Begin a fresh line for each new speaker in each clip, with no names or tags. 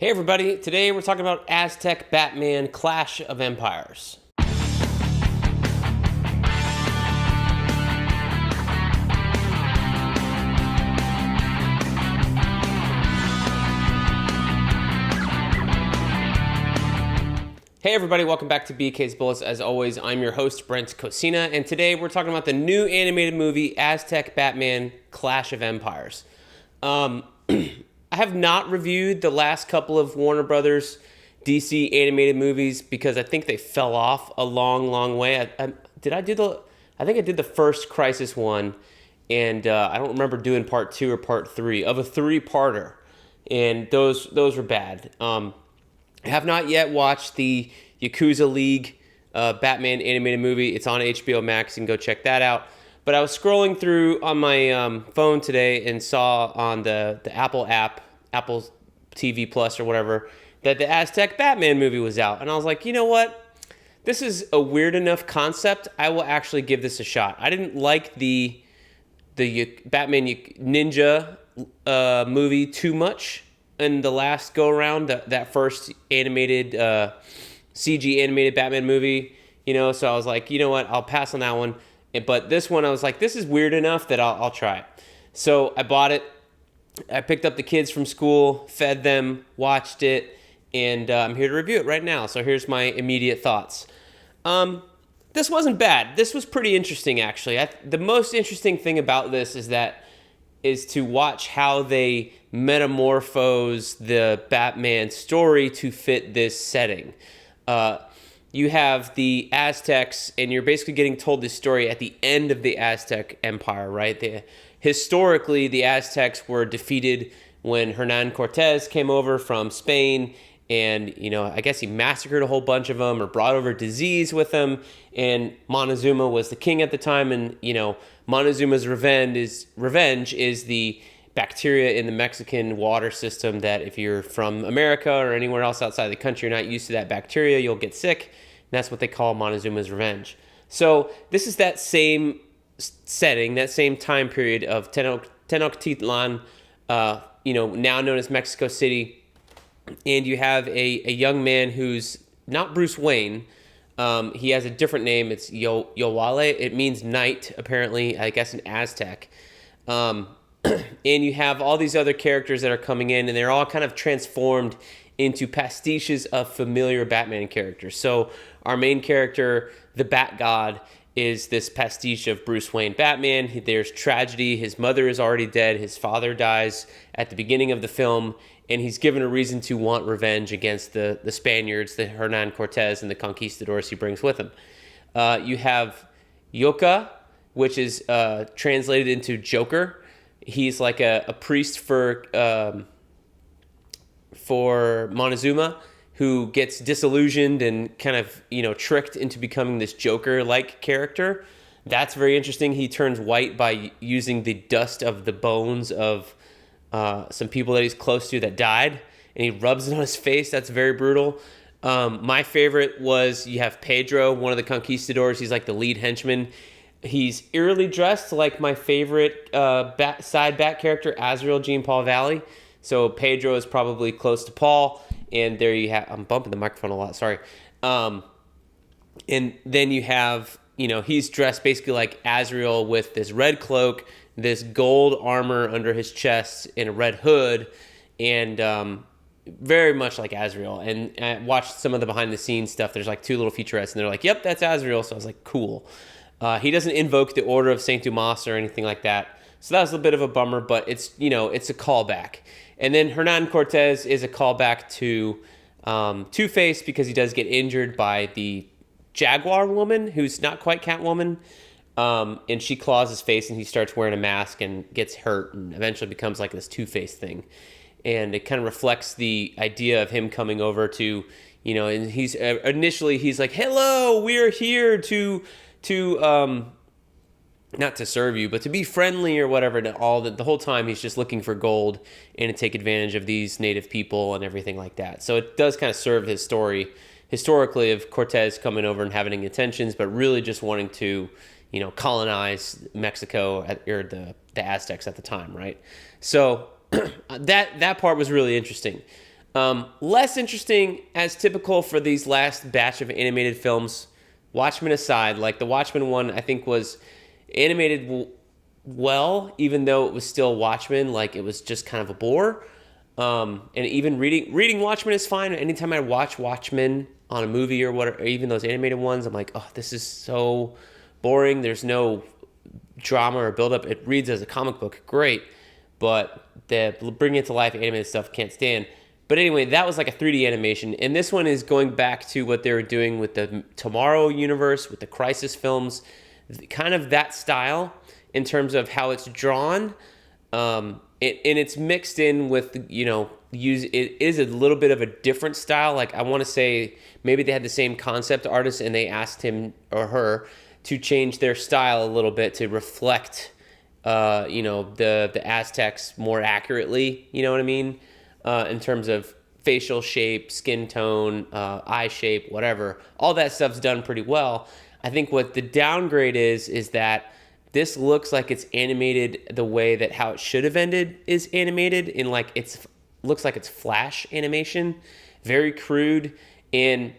Hey everybody, today we're talking about Aztec Batman Clash of Empires. Hey everybody, welcome back to BK's Bullets. As always, I'm your host, Brent Cosina, and today we're talking about the new animated movie, Aztec Batman Clash of Empires. I have not reviewed the last couple of Warner Brothers DC animated movies because I think they fell off a long way. I think I did the first Crisis one, and I don't remember doing part 2 or part 3 of a 3-parter, and those were bad. I have not yet watched the Yakuza League Batman animated movie. It's on HBO Max. You can go check that out. But I was scrolling through on my phone today and saw on the Apple app, Apple TV Plus or whatever, that the Aztec Batman movie was out. And I was like, you know what? This is a weird enough concept. I will actually give this a shot. I didn't like the Batman Ninja movie too much in the last go-around, that first animated, CG animated Batman movie, so I was like, you know what, I'll pass on that one. But this one, I was like, this is weird enough that I'll try it. So I bought it. I picked up the kids from school, fed them, watched it, and I'm here to review it right now. So here's my immediate thoughts. This wasn't bad. This was pretty interesting, actually. The most interesting thing about this is to watch how they metamorphose the Batman story to fit this setting. You have the Aztecs, and you're basically getting told this story at the end of the Aztec Empire, right? Historically, the Aztecs were defeated when Hernan Cortez came over from Spain, and, I guess he massacred a whole bunch of them or brought over disease with him, and Montezuma was the king at the time, and, Montezuma's revenge is the bacteria in the Mexican water system that if you're from America or anywhere else outside the country, you're not used to that bacteria, you'll get sick. And that's what they call Montezuma's revenge. So this is that same setting, that same time period of Tenochtitlan, now known as Mexico City. And you have a young man who's not Bruce Wayne. He has a different name. It's Yoale. It means knight, apparently, I guess in Aztec. And you have all these other characters that are coming in, and they're all kind of transformed into pastiches of familiar Batman characters. So our main character, the Bat God, is this pastiche of Bruce Wayne Batman. There's tragedy. His mother is already dead. His father dies at the beginning of the film, and he's given a reason to want revenge against the Spaniards, the Hernan Cortez, and the conquistadors he brings with him. You have Yoka, which is translated into Joker. He's like a priest for Montezuma, who gets disillusioned and kind of, tricked into becoming this Joker-like character. That's very interesting. He turns white by using the dust of the bones of some people that he's close to that died, and he rubs it on his face. That's very brutal. My favorite was you have Pedro, one of the conquistadors. He's like the lead henchman. He's eerily dressed like my favorite side bat character, Azrael Jean Paul Valley. So Pedro is probably close to Paul, and there you have. I'm bumping the microphone a lot. Sorry. And then you have, he's dressed basically like Azrael with this red cloak, this gold armor under his chest, and a red hood, and very much like Azrael. And I watched some of the behind the scenes stuff. There's like 2 little featurettes, and they're like, "Yep, that's Azrael." So I was like, "Cool." He doesn't invoke the Order of Saint Dumas or anything like that. So that was a bit of a bummer, but it's a callback. And then Hernan Cortez is a callback to Two-Face because he does get injured by the Jaguar woman, who's not quite Catwoman. And she claws his face, and he starts wearing a mask and gets hurt and eventually becomes like this Two-Face thing. And it kind of reflects the idea of him coming over to, and he's initially he's like, "Hello, we're here to not to serve you, but to be friendly," or whatever. The whole time he's just looking for gold and to take advantage of these native people and everything like that. So it does kind of serve his story historically of Cortez coming over and having intentions, but really just wanting to, colonize Mexico or the Aztecs at the time, right? So that part was really interesting. Less interesting, as typical for these last batch of animated films. Watchmen aside, like the Watchmen one, I think was animated well, even though it was still Watchmen. Like it was just kind of a bore. And even reading Watchmen is fine. Anytime I watch Watchmen on a movie or whatever, or even those animated ones, I'm like, oh, this is so boring. There's no drama or buildup. It reads as a comic book, great, but the bringing it to life animated stuff can't stand. But anyway, that was like a 3D animation, and this one is going back to what they were doing with the Tomorrow universe, with the Crisis films, kind of that style in terms of how it's drawn. And it's mixed in with, it is a little bit of a different style. Like I want to say maybe they had the same concept artist and they asked him or her to change their style a little bit to reflect, the Aztecs more accurately. You know what I mean? In terms of facial shape, skin tone, eye shape, whatever. All that stuff's done pretty well. I think what the downgrade is that this looks like it's animated the way that how it should have ended is animated, in like looks like it's Flash animation, very crude. And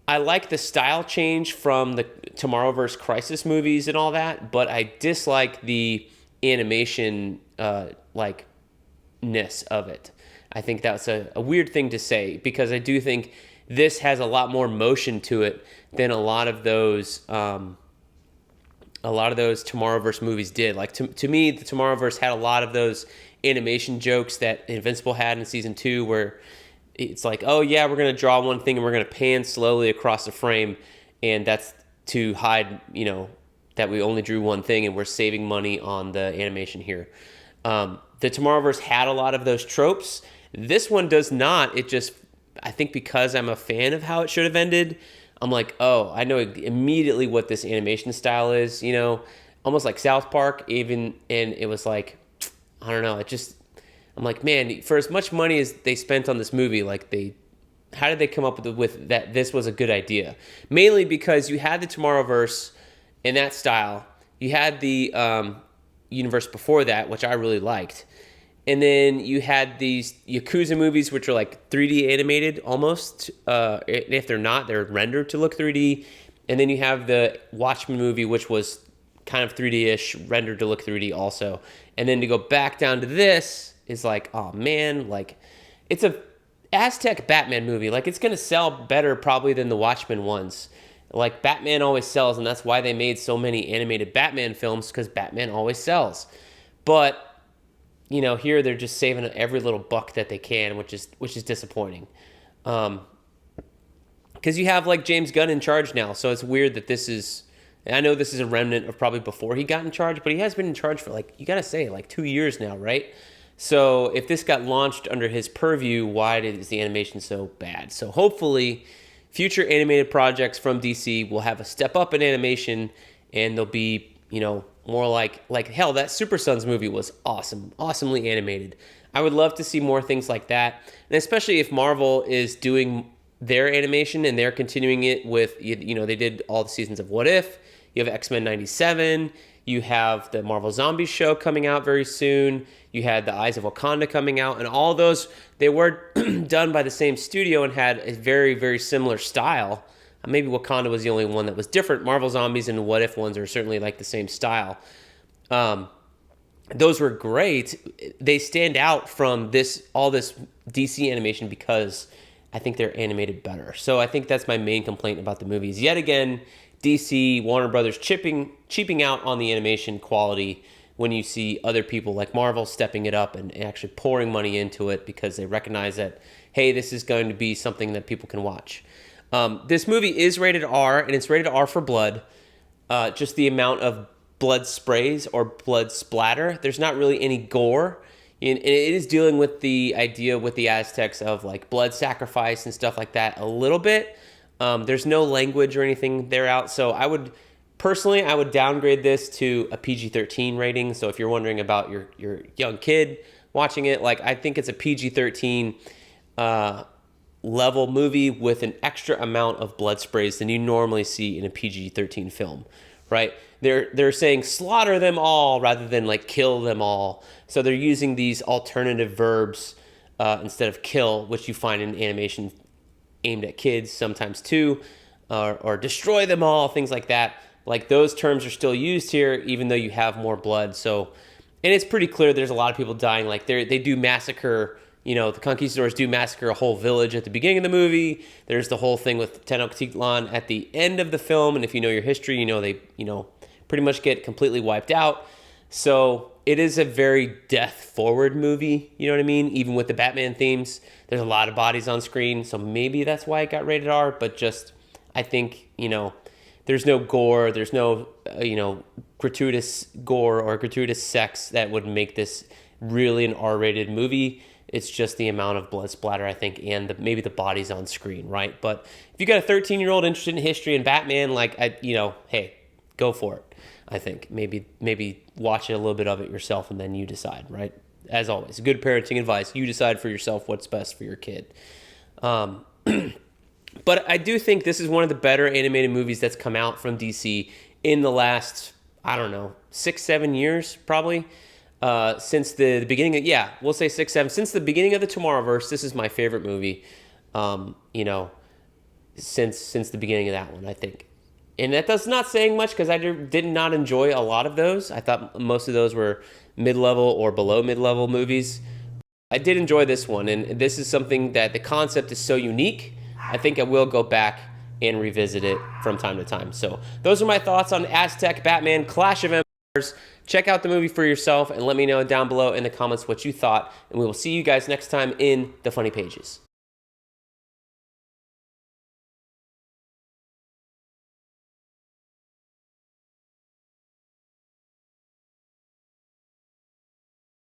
I like the style change from the Tomorrowverse Crisis movies and all that, but I dislike the animation ness of it. I think that's a weird thing to say, because I do think this has a lot more motion to it than a lot of those Tomorrowverse movies did. Like to me, the Tomorrowverse had a lot of those animation jokes that Invincible had in season 2, where it's like, oh yeah, we're gonna draw one thing and we're gonna pan slowly across the frame, and that's to hide, that we only drew one thing and we're saving money on the animation here. The Tomorrowverse had a lot of those tropes. This one does not. It just, I think because I'm a fan of how it should have ended, I'm like, oh, I know immediately what this animation style is, almost like South Park even. And it was like, I don't know. I'm like, man, for as much money as they spent on this movie, how did they come up with that this was a good idea? Mainly because you had the Tomorrowverse in that style. You had the universe before that, which I really liked. And then you had these Yakuza movies, which are like 3D animated almost. If they're not, they're rendered to look 3D. And then you have the Watchmen movie, which was kind of 3D-ish, rendered to look 3D also. And then to go back down to this is like, oh man, like it's a Aztec Batman movie. Like it's going to sell better probably than the Watchmen ones. Like Batman always sells, and that's why they made so many animated Batman films, because Batman always sells. But here they're just saving every little buck that they can, which is disappointing. Because you have like James Gunn in charge now, so it's weird that this is. I know this is a remnant of probably before he got in charge, but he has been in charge for you gotta say 2 years now, right? So if this got launched under his purview, why is the animation so bad? So hopefully, future animated projects from DC will have a step up in animation, and they'll be more like hell, that Super Sons movie was awesomely animated. I would love to see more things like that, and especially if Marvel is doing their animation and they're continuing it with, they did all the seasons of What If. You have X-Men 97. You have the Marvel Zombies show coming out very soon. You had the Eyes of Wakanda coming out, and all those, they were done by the same studio and had a very, very similar style. Maybe Wakanda was the only one that was different. Marvel Zombies and What If ones are certainly the same style. Those were great. They stand out from all this DC animation because I think they're animated better. So I think that's my main complaint about the movies. Yet again, DC, Warner Brothers cheaping out on the animation quality when you see other people like Marvel stepping it up and actually pouring money into it because they recognize that, hey, this is going to be something that people can watch. This movie is rated R, and it's rated R for blood. Just the amount of blood sprays or blood splatter. There's not really any gore. And it is dealing with the idea with the Aztecs of blood sacrifice and stuff like that a little bit. There's no language or anything there out. So I would downgrade this to a PG-13 rating. So if you're wondering about your young kid watching it, I think it's a PG-13 level movie with an extra amount of blood sprays than you normally see in a PG-13 film, right? They're saying slaughter them all rather than kill them all. So they're using these alternative verbs instead of kill, which you find in animation aimed at kids sometimes too, or destroy them all, things like that. Like those terms are still used here, even though you have more blood. So, and it's pretty clear there's a lot of people dying. Like they do massacre. The conquistadors do massacre a whole village at the beginning of the movie. There's the whole thing with Tenochtitlan at the end of the film, and if you know your history, they pretty much get completely wiped out. So it is a very death-forward movie, you know what I mean? Even with the Batman themes, there's a lot of bodies on screen, so maybe that's why it got rated R, but just, I think, there's no gore, there's no, gratuitous gore or gratuitous sex that would make this really an R-rated movie. It's just the amount of blood splatter, I think, and maybe the bodies on screen, right? But if you got a 13-year-old interested in history and Batman, hey, go for it. I think maybe watch it a little bit of it yourself and then you decide, right? As always, good parenting advice. You decide for yourself what's best for your kid. But I do think this is one of the better animated movies that's come out from DC in the last, 6-7 years probably. Since the beginning of, we'll say 6-7. Since the beginning of the Tomorrowverse, this is my favorite movie, since the beginning of that one, I think. And that does not saying much because I did not enjoy a lot of those. I thought most of those were mid-level or below mid-level movies. I did enjoy this one, and this is something that the concept is so unique. I think I will go back and revisit it from time to time. So those are my thoughts on Aztec Batman Clash of Empires. Check out the movie for yourself and let me know down below in the comments what you thought. And we will see you guys next time in the Funny Pages.